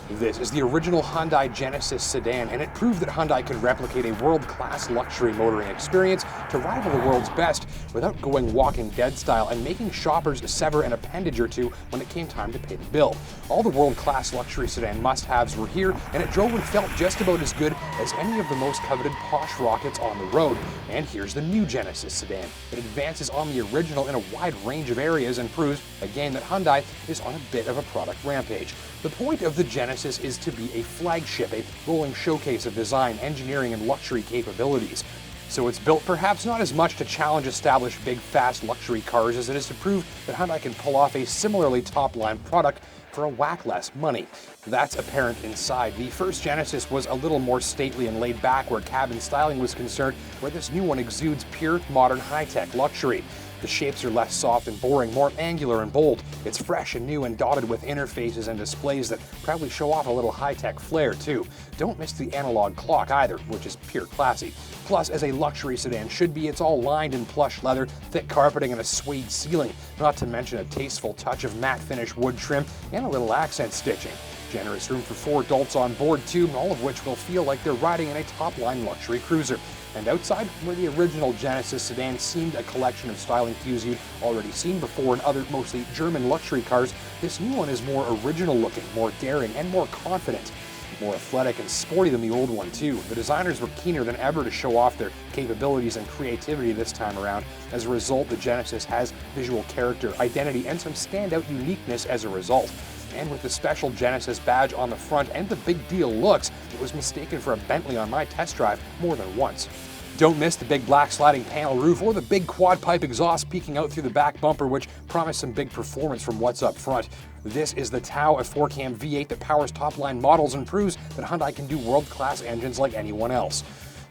This is the original Hyundai Genesis sedan, and it proved that Hyundai can replicate a world-class luxury motoring experience to rival the world's best without going Walking Dead style and making shoppers sever an appendage or two when it came time to pay the bill. All the world-class luxury sedan must-haves were here, and it drove and felt just about as good as any of the most coveted posh rockets on the road. And here's the new Genesis sedan. It advances on the original in a wide range of areas and proves, again, that Hyundai is on a bit of a product rampage. The point of the Genesis is to be a flagship, a rolling showcase of design, engineering, and luxury capabilities. So it's built perhaps not as much to challenge established big, fast luxury cars as it is to prove that Hyundai can pull off a similarly top-line product for a whack less money. That's apparent inside. The first Genesis was a little more stately and laid back where cabin styling was concerned, where this new one exudes pure, modern, high-tech luxury. The shapes are less soft and boring, more angular and bold. It's fresh and new and dotted with interfaces and displays that proudly show off a little high-tech flair too. Don't miss the analog clock either, which is pure classy. Plus, as a luxury sedan should be, it's all lined in plush leather, thick carpeting, and a suede ceiling, not to mention a tasteful touch of matte finish wood trim and a little accent stitching. Generous room for 4 adults on board too, all of which will feel like they're riding in a top-line luxury cruiser. And outside, where the original Genesis sedan seemed a collection of styling cues you'd already seen before in other mostly German luxury cars, this new one is more original looking, more daring, and more confident. More athletic and sporty than the old one too. The designers were keener than ever to show off their capabilities and creativity this time around. As a result, the Genesis has visual character, identity, and some standout uniqueness as a result. And with the special Genesis badge on the front and the big deal looks, it was mistaken for a Bentley on my test drive more than once. Don't miss the big black sliding panel roof or the big quad pipe exhaust peeking out through the back bumper, which promise some big performance from what's up front. This is the Tau, a 4-cam V8 that powers top-line models and proves that Hyundai can do world-class engines like anyone else.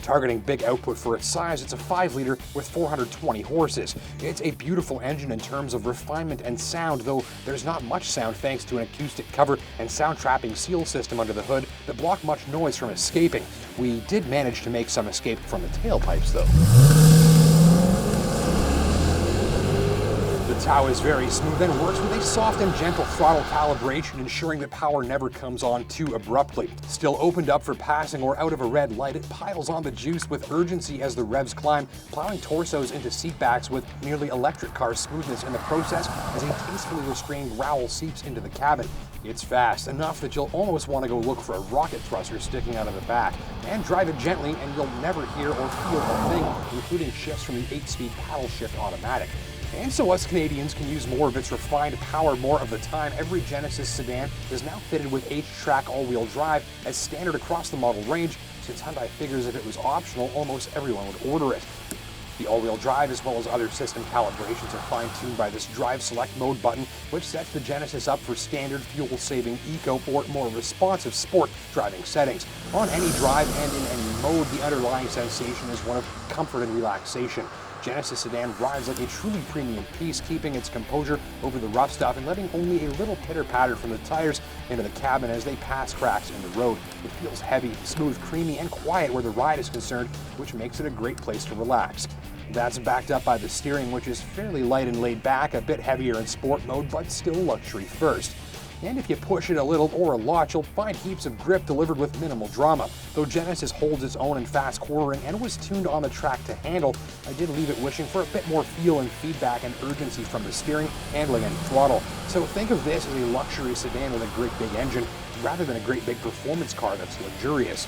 Targeting big output for its size, it's a 5-liter with 420 horses. It's a beautiful engine in terms of refinement and sound, though there's not much sound thanks to an acoustic cover and sound-trapping seal system under the hood that block much noise from escaping. We did manage to make some escape from the tailpipes, though. The Tau is very smooth and works with a soft and gentle throttle calibration, ensuring that power never comes on too abruptly. Still opened up for passing or out of a red light, it piles on the juice with urgency as the revs climb, plowing torsos into seatbacks with nearly electric car smoothness in the process as a tastefully restrained growl seeps into the cabin. It's fast, enough that you'll almost want to go look for a rocket thruster sticking out of the back. And drive it gently and you'll never hear or feel a thing, including shifts from the 8-speed paddle shift automatic. And so us Canadians can use more of its refined power more of the time. Every Genesis sedan is now fitted with H-Trac all-wheel drive as standard across the model range, since Hyundai figures if it was optional, almost everyone would order it. The all-wheel drive, as well as other system calibrations, are fine-tuned by this Drive Select Mode button, which sets the Genesis up for standard fuel-saving eco or more responsive sport driving settings. On any drive and in any mode, the underlying sensation is one of comfort and relaxation. Genesis sedan rides like a truly premium piece, keeping its composure over the rough stuff and letting only a little pitter-patter from the tires into the cabin as they pass cracks in the road. It feels heavy, smooth, creamy, and quiet where the ride is concerned, which makes it a great place to relax. That's backed up by the steering, which is fairly light and laid back, a bit heavier in sport mode, but still luxury first. And if you push it a little or a lot, you'll find heaps of grip delivered with minimal drama. Though Genesis holds its own in fast quartering and was tuned on the track to handle, I did leave it wishing for a bit more feel and feedback and urgency from the steering, handling, and throttle. So think of this as a luxury sedan with a great big engine, rather than a great big performance car that's luxurious.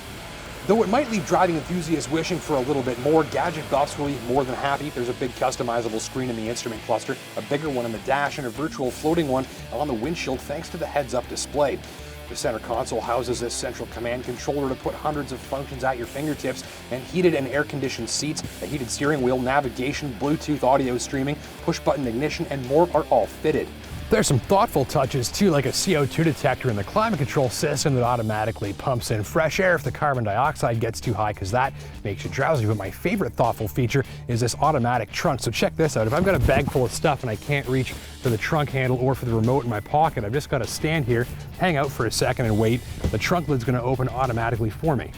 Though it might leave driving enthusiasts wishing for a little bit more, gadget buffs will leave more than happy. There's a big customizable screen in the instrument cluster, a bigger one in the dash, and a virtual floating one on the windshield thanks to the heads-up display. The center console houses this central command controller to put hundreds of functions at your fingertips, and heated and air-conditioned seats, a heated steering wheel, navigation, Bluetooth audio streaming, push-button ignition, and more are all fitted. There's some thoughtful touches too, like a CO2 detector in the climate control system that automatically pumps in fresh air if the carbon dioxide gets too high, because that makes you drowsy. But my favorite thoughtful feature is this automatic trunk. So check this out. If I've got a bag full of stuff and I can't reach for the trunk handle or for the remote in my pocket, I've just got to stand here, hang out for a second and wait. The trunk lid's going to open automatically for me.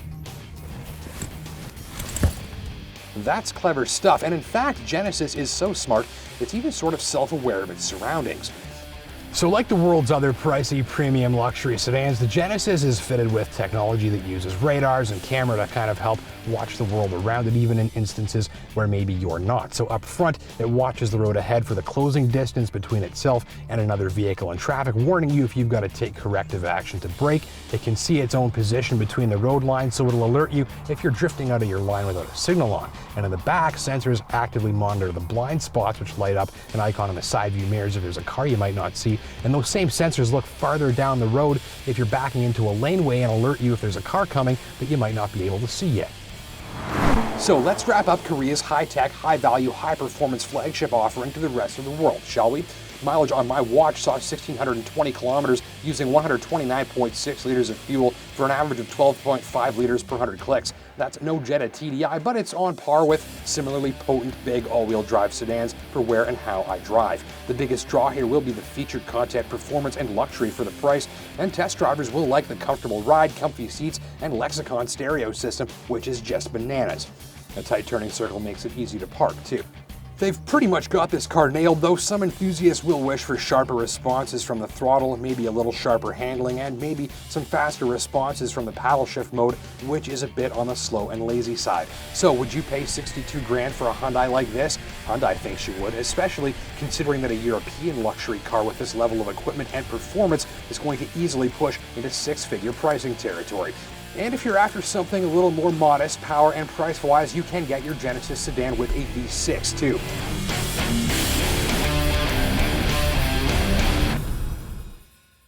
That's clever stuff, and in fact, Genesis is so smart, it's even sort of self-aware of its surroundings. So like the world's other pricey premium luxury sedans, the Genesis is fitted with technology that uses radars and camera to kind of help watch the world around it, even in instances where maybe you're not. So up front, it watches the road ahead for the closing distance between itself and another vehicle in traffic, warning you if you've got to take corrective action to brake. It can see its own position between the road lines, so it'll alert you if you're drifting out of your line without a signal on. And in the back, sensors actively monitor the blind spots, which light up an icon on the side view mirrors if there's a car you might not see. And those same sensors look farther down the road if you're backing into a laneway and alert you if there's a car coming that you might not be able to see yet. So let's wrap up Korea's high-tech, high-value, high-performance flagship offering to the rest of the world, shall we? Mileage on my watch saw 1,620 kilometers using 129.6 liters of fuel for an average of 12.5 liters per 100 clicks. That's no Jetta TDI, but it's on par with similarly potent big all-wheel drive sedans for where and how I drive. The biggest draw here will be the featured content, performance, and luxury for the price, and test drivers will like the comfortable ride, comfy seats, and Lexicon stereo system, which is just bananas. A tight turning circle makes it easy to park, too. They've pretty much got this car nailed, though some enthusiasts will wish for sharper responses from the throttle, maybe a little sharper handling, and maybe some faster responses from the paddle shift mode, which is a bit on the slow and lazy side. So would you pay 62 grand for a Hyundai like this? Hyundai thinks you would, especially considering that a European luxury car with this level of equipment and performance is going to easily push into six-figure pricing territory. And if you're after something a little more modest, power and price-wise, you can get your Genesis sedan with a V6 too.